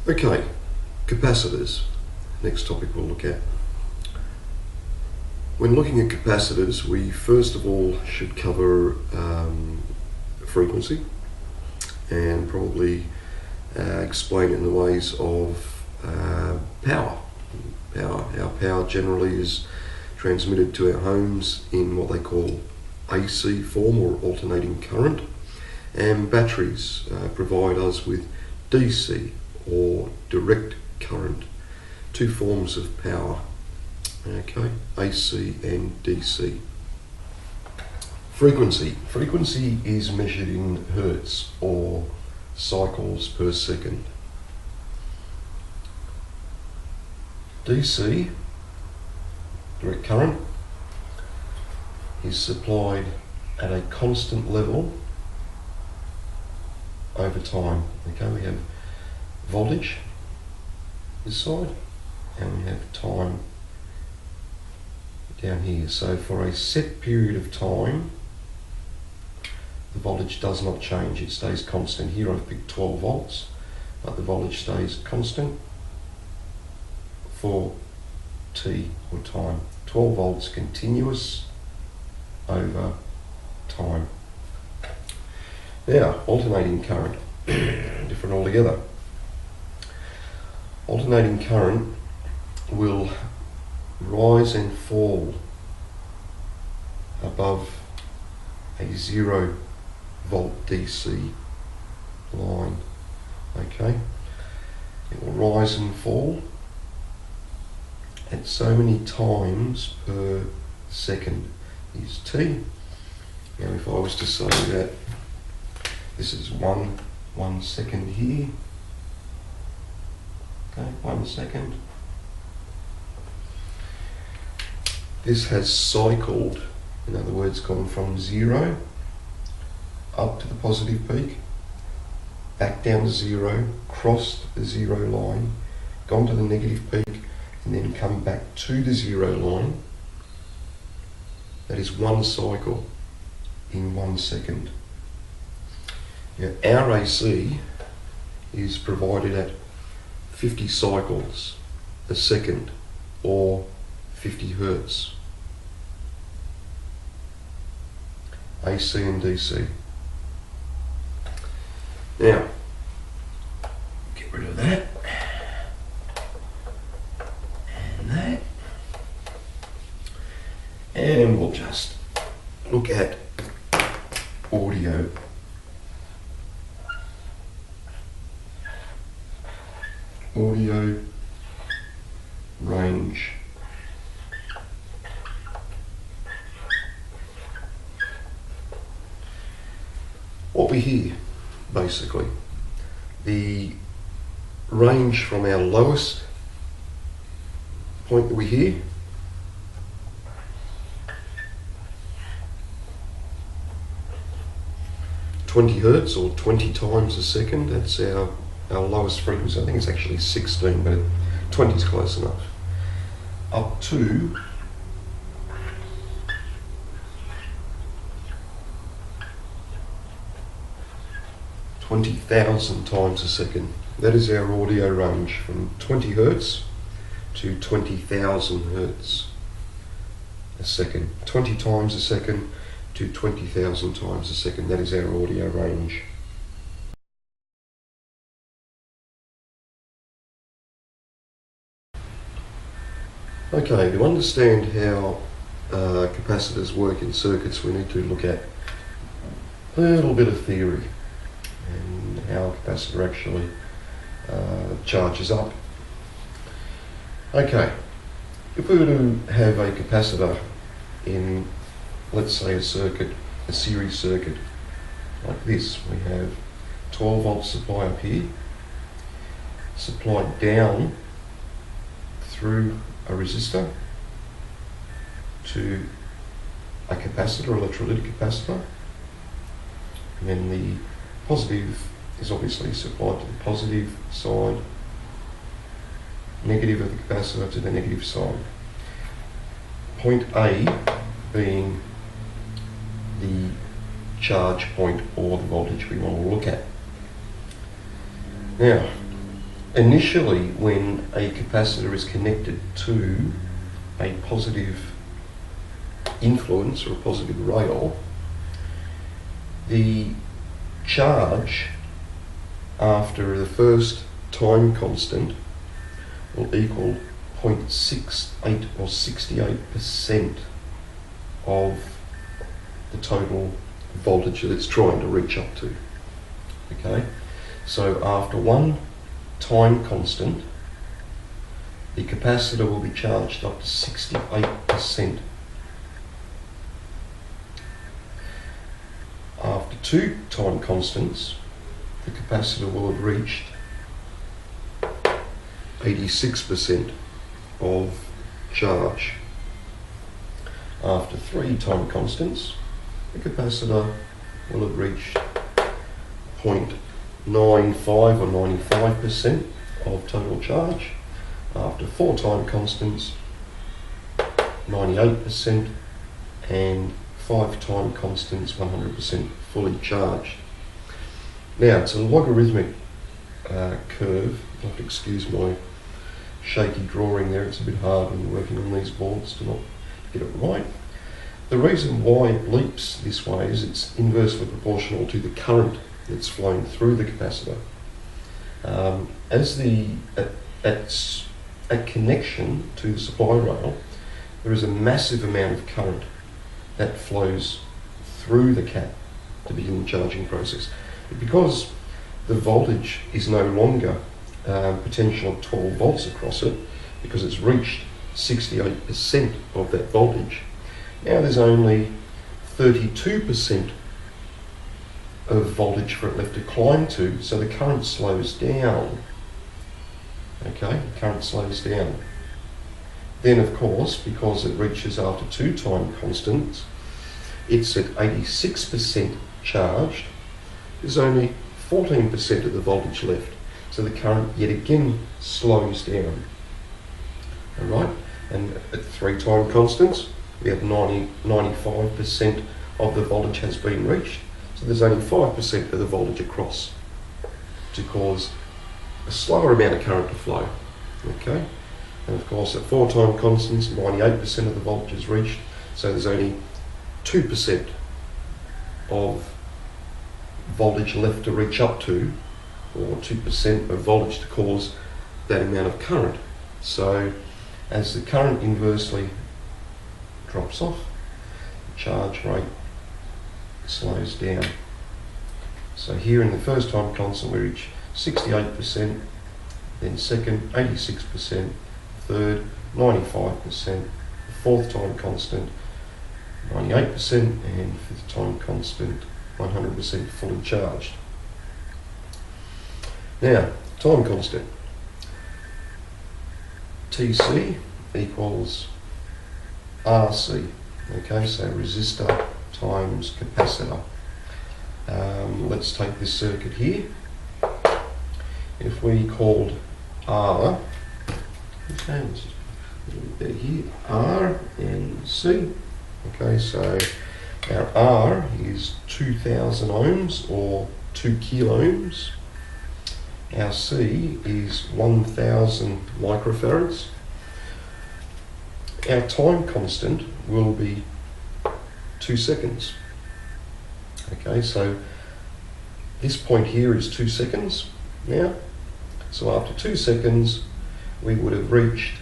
Okay, capacitors. Next topic we'll look at. When looking at capacitors, we first of all should cover frequency and probably explain it in the ways of power. Our power generally is transmitted to our homes in what they call AC form, or alternating current, and batteries provide us with DC, or direct current, two forms of power, okay, AC and DC. Frequency is measured in hertz, or cycles per second. DC, direct current, is supplied at a constant level over time. Okay, we have voltage this side and we have time down here. So for a set period of time, the voltage does not change, it stays constant. Here I've picked 12 volts, but the voltage stays constant for T, or time. 12 volts continuous over time. Now, alternating current, different altogether. Alternating current will rise and fall above a 0 volt DC line. Okay, it will rise and fall at so many times per second is T. Now if I was to say that this is one second here, okay, 1 second, this has cycled, in other words, gone from 0 up to the positive peak, back down to 0, crossed the 0 line, gone to the negative peak, and then come back to the 0 line. That is one cycle in 1 second. Now, our AC is provided at 50 cycles a second, or 50 hertz. AC and DC. Now, get rid of that. And that. And we'll just look at audio. Audio range. What we hear, basically, the range from our lowest point that we hear (20 hertz, or 20 times a second), that's our lowest frequency. I think it's actually 16, but 20 is close enough. Up to 20,000 times a second. That is our audio range, from 20 hertz to 20,000 hertz a second. 20 times a second to 20,000 times a second. That is our audio range. Okay, to understand how capacitors work in circuits, we need to look at a little bit of theory and how a capacitor actually charges up. Okay, if we were to have a capacitor in, let's say, a circuit, a series circuit like this, we have 12 volt supply up here, supplied down through a resistor to a capacitor, electrolytic capacitor, and then the positive is obviously supplied to the positive side, negative of the capacitor to the negative side. Point A being the charge point, or the voltage we want to look at. Now, Initially, when a capacitor is connected to a positive influence or a positive rail, the charge after the first time constant will equal 0.68 or 68% of the total voltage that it's trying to reach up to. Okay, so after one time constant, the capacitor will be charged up to 68%. After two time constants, the capacitor will have reached 86% of charge. After three time constants, the capacitor will have reached 0.95 or 95% of total charge. After four time constants, 98%, and five time constants, 100% fully charged. Now, it's a logarithmic curve. You'll have to excuse my shaky drawing there. It's a bit hard when you're working on these boards to not get it right. The reason why it leaps this way is it's inversely proportional to the current that's flowing through the capacitor. At connection to the supply rail, there is a massive amount of current that flows through the cap to begin the charging process. Because the voltage is no longer potential of 12 volts across it, because it's reached 68% of that voltage, now there's only 32% of voltage for it left to climb to, so the current slows down. Okay, the current slows down. Then of course, because it reaches after two time constants, it's at 86% charged, there's only 14% of the voltage left. So the current yet again slows down. Alright, and at three time constants, we have 95% of the voltage has been reached. So there's only 5% of the voltage across to cause a slower amount of current to flow. Okay, and of course at four time constants, 98% of the voltage is reached. So there's only 2% of voltage left to reach up to, or 2% of voltage to cause that amount of current. So as the current inversely drops off, the charge rate slows down. So here in the first time constant we reach 68%, then second 86%, third 95%, the fourth time constant 98%, and fifth time constant 100% fully charged. Now, time constant. TC equals RC. Okay, so resistor times capacitor. Let's take this circuit here. If we called R, okay, let's just put a little bit here, R and C. Okay, so our R is 2000 ohms or 2 kilo ohms. Our C is 1000 microfarads. Our time constant will be 2 seconds. Okay, so this point here is 2 seconds now. So after 2 seconds, we would have reached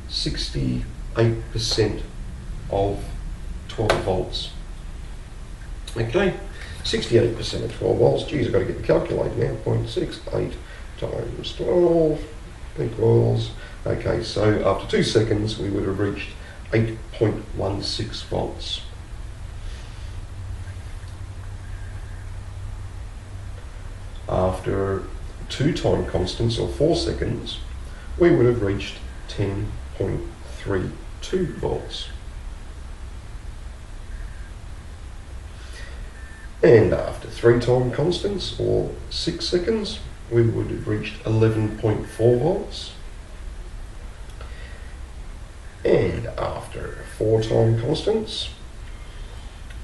68% of 12 volts. Okay, 68% of 12 volts. Geez, I've got to get the calculator now. 0.68 times 12 equals. Okay, so after 2 seconds, we would have reached 8.16 volts. After two time constants, or 4 seconds, we would have reached 10.32 volts. And after 3 time constants, or 6 seconds, we would have reached 11.4 volts. And after 4 time constants,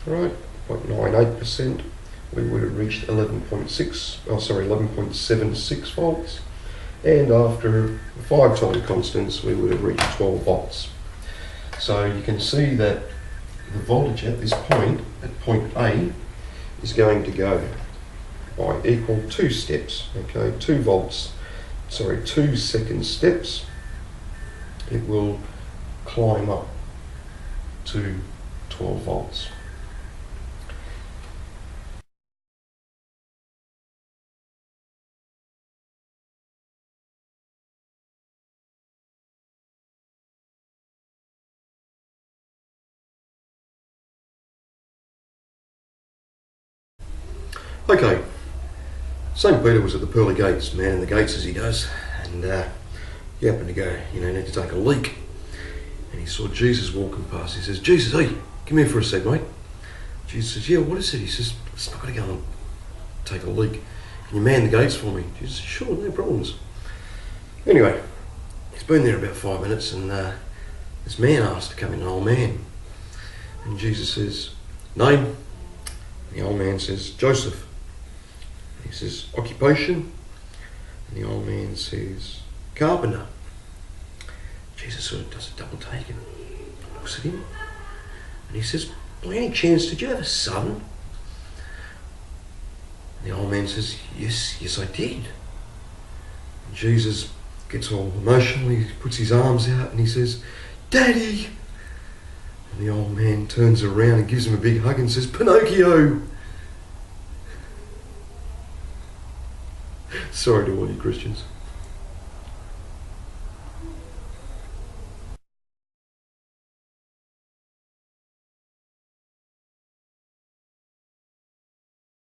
right, 0.98%, we would have reached 11.76 volts. and after 5 time constants we would have reached 12 volts. So you can see that the voltage at this point, at point A, is going to go by equal 2 steps, okay, 2 second steps. It will climb up to 12 volts. Okay, St. Peter was at the pearly gates, manning the gates as he does, and he happened to go, need to take a leak. And he saw Jesus walking past. He says, Jesus, hey, come here for a sec, mate. Jesus says, yeah, what is it? He says, listen, I've got to go and take a leak. Can you man the gates for me? Jesus says, sure, no problems. Anyway, he's been there about 5 minutes, and this man asked to come in, an old man. And Jesus says, name? And the old man says, Joseph. He says, occupation? And the old man says, carpenter. Jesus sort of does a double take and looks at him. And he says, by any chance, did you have a son? And the old man says, yes I did. And Jesus gets all emotional, he puts his arms out and he says, Daddy! And the old man turns around and gives him a big hug and says, Pinocchio! Sorry to all you Christians.